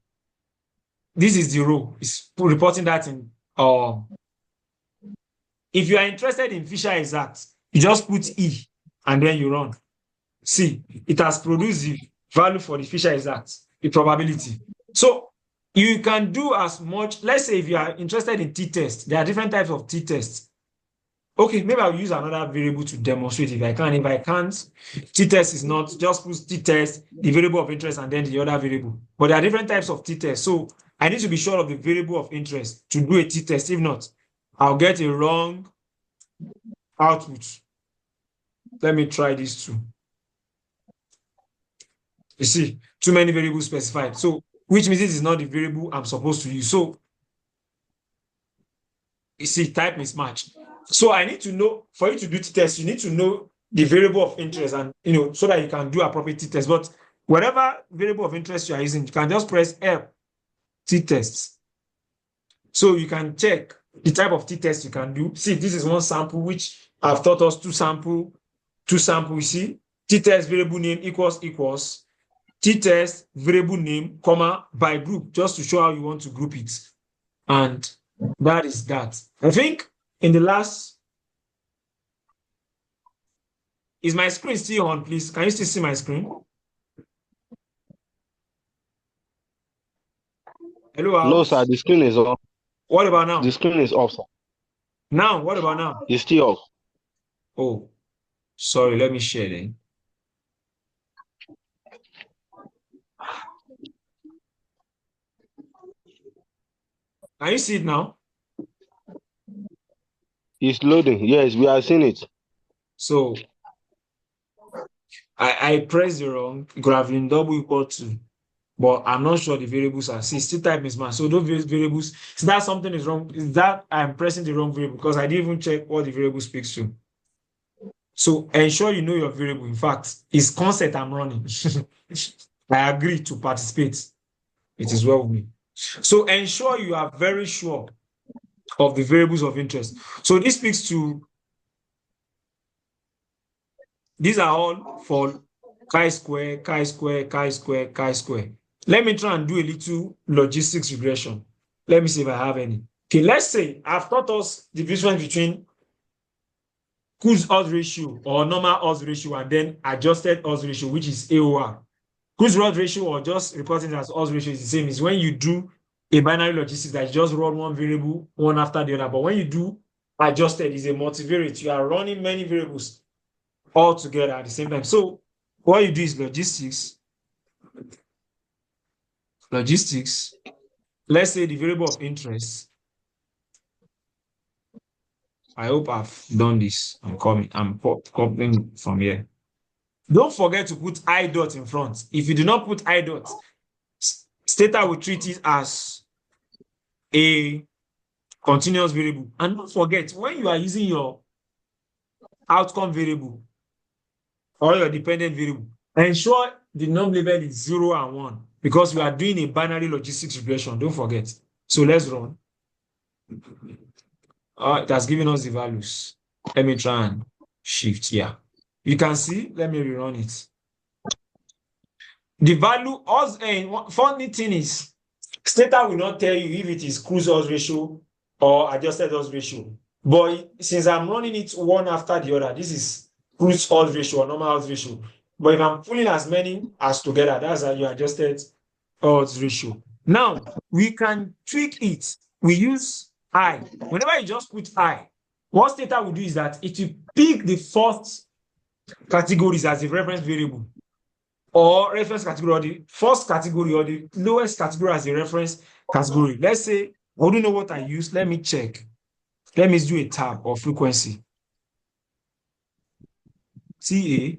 A: this is the row. It's reporting that in. If you are interested in Fisher exact, you just put E and then you run. See, it has produced the value for the Fisher exact, the probability. So you can do as much. Let's say if you are interested in t-test, there are different types of t-tests. Okay, maybe I'll use another variable to demonstrate if I can. If I can't, t-test is not, just put t-test, the variable of interest, and then the other variable. But there are different types of t-test. So I need to be sure of the variable of interest to do a t-test. If not, I'll get a wrong output. Let me try this too. You see, too many variables specified. So, which means this is not the variable I'm supposed to use. So, you see, type mismatch. So I need to know, for you to do t-test, you need to know the variable of interest and, so that you can do appropriate t-test. But whatever variable of interest you are using, you can just press F, t-test. So you can check the type of t-test you can do. See, this is one sample which I've taught us two samples. You see, t-test variable name equals t-test variable name, comma, by group, just to show how you want to group it. And that is that. I think in the last, is my screen still on, please? Can you still see my screen? Hello,
D: No, sir, the screen is off.
A: What about now?
D: The screen is off, sir.
A: Now, what about now?
D: It's still off.
A: Oh, sorry, let me share then. Can you see it now?
D: It's loading. Yes, we are seeing it.
A: So I pressed the wrong. It could have been double equal to, but I'm not sure the variables are. See, still type mismatch. So those variables, is that something is wrong? Is that I'm pressing the wrong variable because I didn't even check what the variable speaks to. So ensure you know your variable. In fact, it's concept I'm running. I agree to participate. It is well with me. So ensure you are very sure of the variables of interest. So this speaks to, these are all for chi-square, chi-square, chi-square, chi-square. Let me try and do a little logistics regression. Let me see if I have any. Okay, let's say I've taught us the difference between Coulomb odds ratio or normal odds ratio and then adjusted odds ratio, which is AOR. Coulomb odds ratio or just reporting as odds ratio is the same. Is when you do a binary logistics that you just run one variable one after the other. But when you do adjusted, is a multivariate. You are running many variables all together at the same time. So what you do is logistics. Let's say the variable of interest. I hope I've done this. I'm copying from here. Don't forget to put I dot in front. If you do not put I dot, Stata will treat it as a continuous variable. And don't forget, when you are using your outcome variable or your dependent variable, ensure the num label is 0 and 1 because we are doing a binary logistics regression. Don't forget. So let's run. It has given us the values. Let me try and shift here. You can see, let me rerun it. The value, funny thing is, Stata will not tell you if it is Coulomb odds ratio or adjusted odds ratio. But since I'm running it one after the other, this is Coulomb odds ratio or normal odds ratio. But if I'm pulling as many as together, that's how you adjusted odds ratio. Now, we can tweak it. We use I. Whenever you just put I, what Stata will do is that it will pick the first categories as a reference variable, or reference category, or the first category, or the lowest category as a reference category. Let's say, I don't know what I use. Let me check. Let me do a tab or frequency. TA.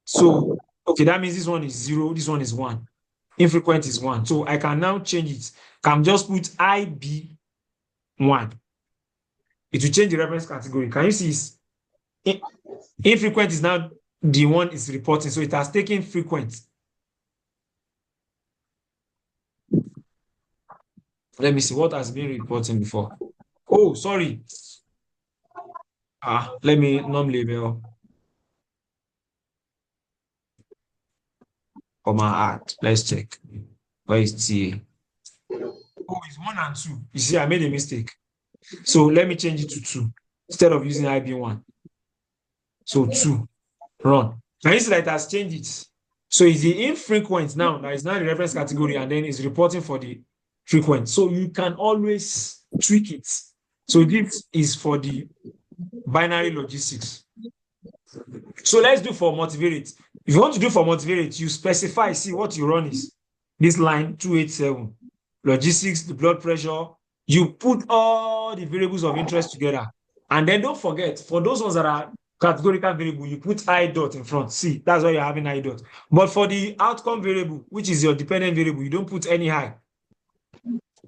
A: So, okay, that means this one is 0, this one is 1. Infrequent is 1. So I can now change it. Can just put IB1. It will change the reference category. Can you see? Infrequent is now the one is reporting. So it has taken frequent. Let me see what has been reporting before. Oh, sorry. Let me num label. Add. Let's check. Where is TA? Oh, it's 1 and 2. You see, I made a mistake. So let me change it to 2 instead of using IB1. So 2. Run. Can you see that it has changed it? So it's the infrequent now. That is now the reference category, and then it's reporting for the frequent. So you can always tweak it. So this is for the binary logistics. So let's do for multivariate. If you want to do for multivariate, you specify, see what you run is this line 287. Logistics, the blood pressure. You put all the variables of interest together. And then don't forget, for those ones that are categorical variable, you put I dot in front. See, that's why you're having I dot. But for the outcome variable, which is your dependent variable, you don't put any I.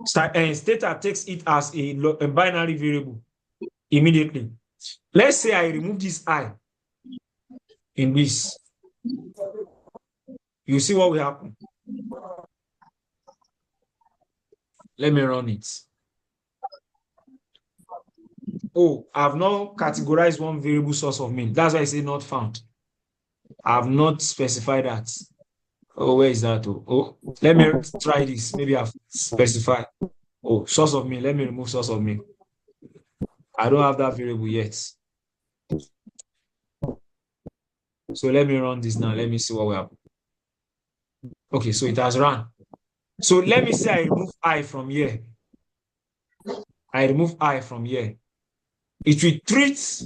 A: Stata takes it as a binary variable immediately. Let's say I remove this I in this. You see what will happen. Let me run it. Oh, I've not categorized one variable source of mean. That's why I say not found. I've not specified that. Oh, where is that? Oh, let me try this. Maybe I've specified. Oh, source of mean. Let me remove source of mean. I don't have that variable yet. So let me run this now. Let me see what we have. Okay, so it has run. So let me say I remove I from here. I remove I from here. It will treat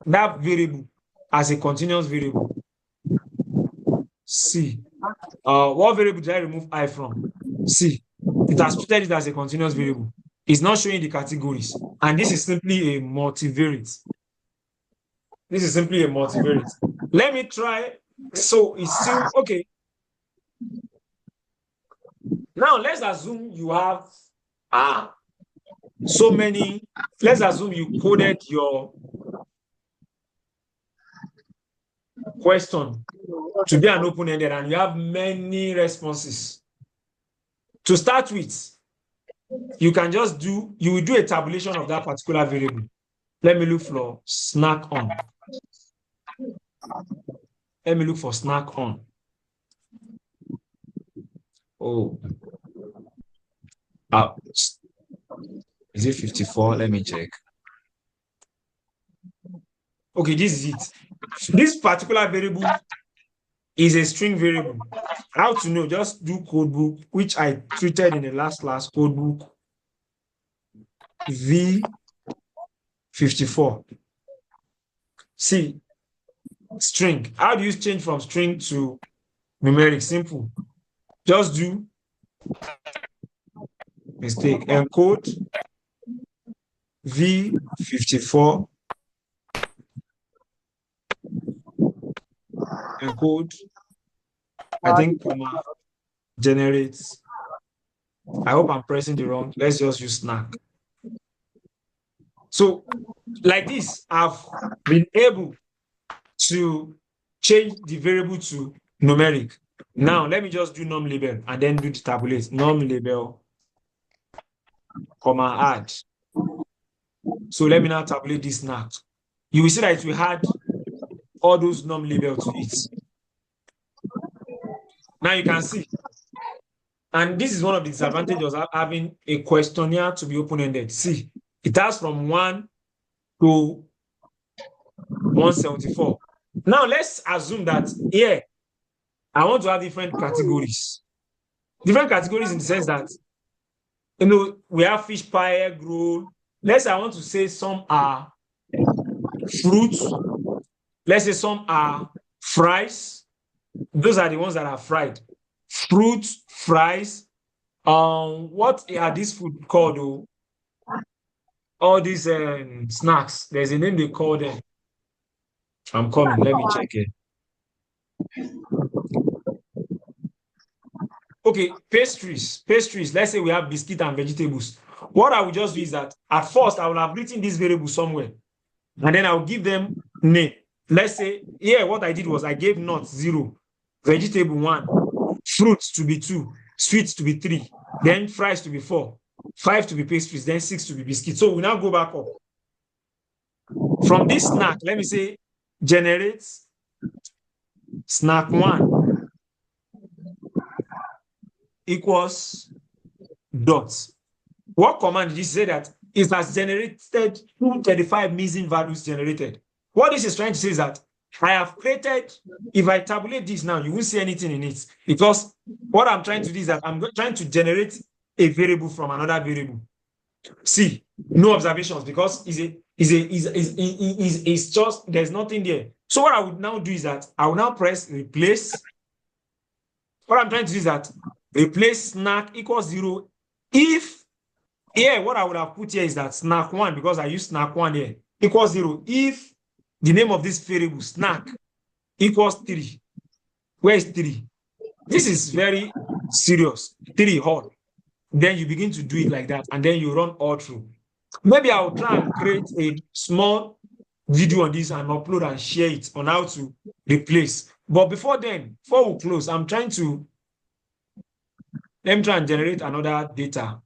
A: that variable as a continuous variable. C. What variable did I remove I from? C. It has treated it as a continuous variable. It's not showing the categories. And this is simply a multivariate. This is simply a multivariate. Let me try. So it's still okay. Now let's assume you have so many. Let's assume you coded your question to be an open-ended and you have many responses. To start with, you can just do, you will do a tabulation of that particular variable. Let me look for snack on. Let me look for snack on. Oh. Is it 54? Let me check. Okay, this is it. This particular variable is a string variable. How to know? Just do codebook, which I treated in the last class, codebook V54. See, string. How do you change from string to numeric? Simple. Just do mistake. Encode V54. Encode. I think comma generates. I hope I'm pressing the wrong. Let's just use snack. So, like this, I've been able to change the variable to numeric. Now, let me just do num label and then do the tabulate. Num label, comma add. So let me now tabulate this now. You will see that it will add all those num label to it. Now you can see. And this is one of the disadvantages of having a questionnaire to be open-ended. See, it has from 1 to 174. Now let's assume that here, I want to have different categories. Different categories in the sense that, you know, we have fish pie, egg roll. Let's say I want to say some are fruits. Let's say some are fries. Those are the ones that are fried. Fruits, fries. What are these food called though? All these snacks. There's a name they call them. I'm coming. Let me check it. Okay, pastries. Pastries. Let's say we have biscuit and vegetables. What I will just do is that at first I will have written this variable somewhere, and then I'll give them name. Let's say here what I did was I gave nuts 0, vegetable 1, fruits to be 2, sweets to be 3, then fries to be 4, 5 to be pastries, then 6 to be biscuits. So we now go back up. From this snack, let me say generate snack 1 equals dots. What command did you say that it has generated 235 missing values generated? What this is trying to say is that I have created, if I tabulate this now, you won't see anything in it, because what I'm trying to do is that I'm trying to generate a variable from another variable. See, no observations, because it's just, there's nothing there. So what I would now do is that I will now press replace. What I'm trying to do is that replace snack equals 0 if here what I would have put here is that snack 1, because I use snack 1 here, equals 0 if the name of this variable snack equals 3. Where is 3? This is very serious. 3 hot. Then you begin to do it like that, and then you run all through. Maybe I'll try and create a small video on this and upload and share it on how to replace. But before then, before we close, let me try and generate another data.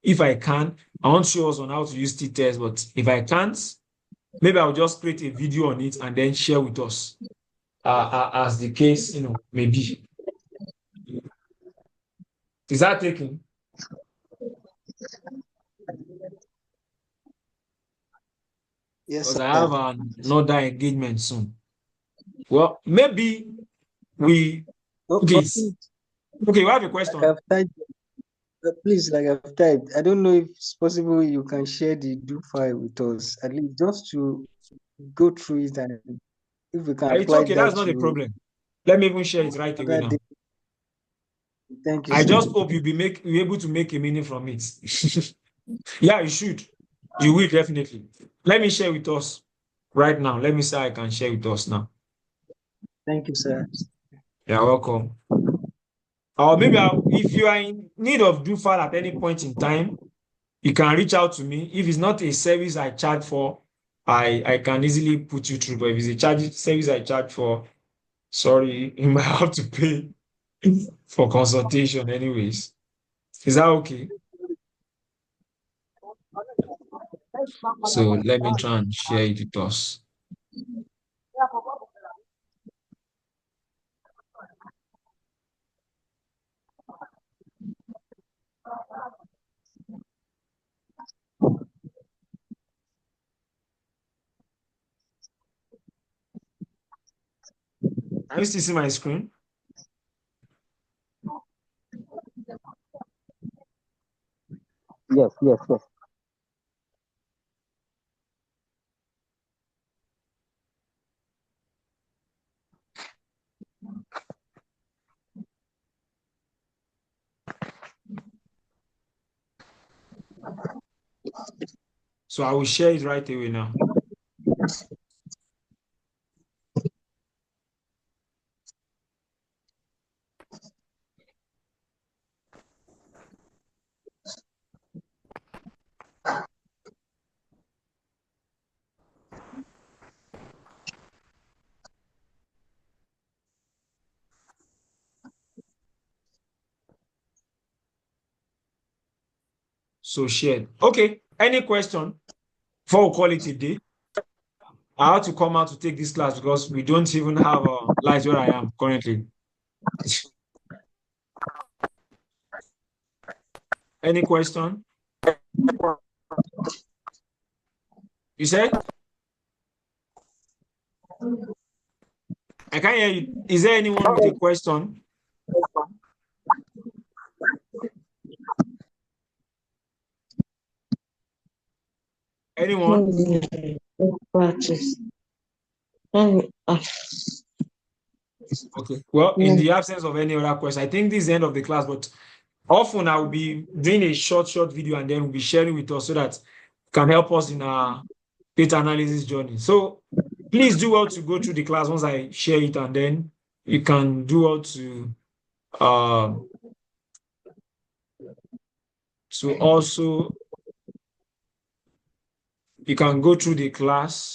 A: if I can, I want to show us on how to use t-test, but if I can't, maybe I'll just create a video on it and then share with us as the case, may be. Is that taking?
C: Yes,
A: Because
C: sir.
A: I have another engagement soon. Well, maybe we.
C: Oh,
A: Okay,
C: but
A: you have a question.
C: like I've typed, please, like I've typed, I don't know if it's possible you can share the do file with us, at least just to go through it, and if we can
A: It's
C: apply
A: okay, that's
C: that
A: not a
C: to
A: problem. Let me even share it right away
C: other
A: now.
C: day. Thank you,
A: I
C: sir.
A: just hope you'll be able to make a meaning from it. Yeah, you should. You will definitely. Let me share with us right now. Let me say I can share with us now.
C: Thank you, sir.
A: You're welcome. Or maybe if you are in need of DoFile at any point in time, you can reach out to me. If it's not a service I charge for, I can easily put you through. But if it's a service I charge for, sorry, you might have to pay for consultation anyways. Is that okay? So let me try and share it with us. Can you still see my screen?
D: Yes, yes, yes.
A: So I will share it right away now. So shared. Okay. Any question before we call it a day? I had to come out to take this class because we don't even have lights where I am currently. Any question? You said? I can't hear you. Is there anyone with a question? Anyone?
E: Practice.
A: Okay. Well, in the absence of any other question, I think this is the end of the class, but often I will be doing a short video and then we'll be sharing with us so that it can help us in our data analysis journey. So please do well to go through the class once I share it, and then you can do well to also, you can go through the class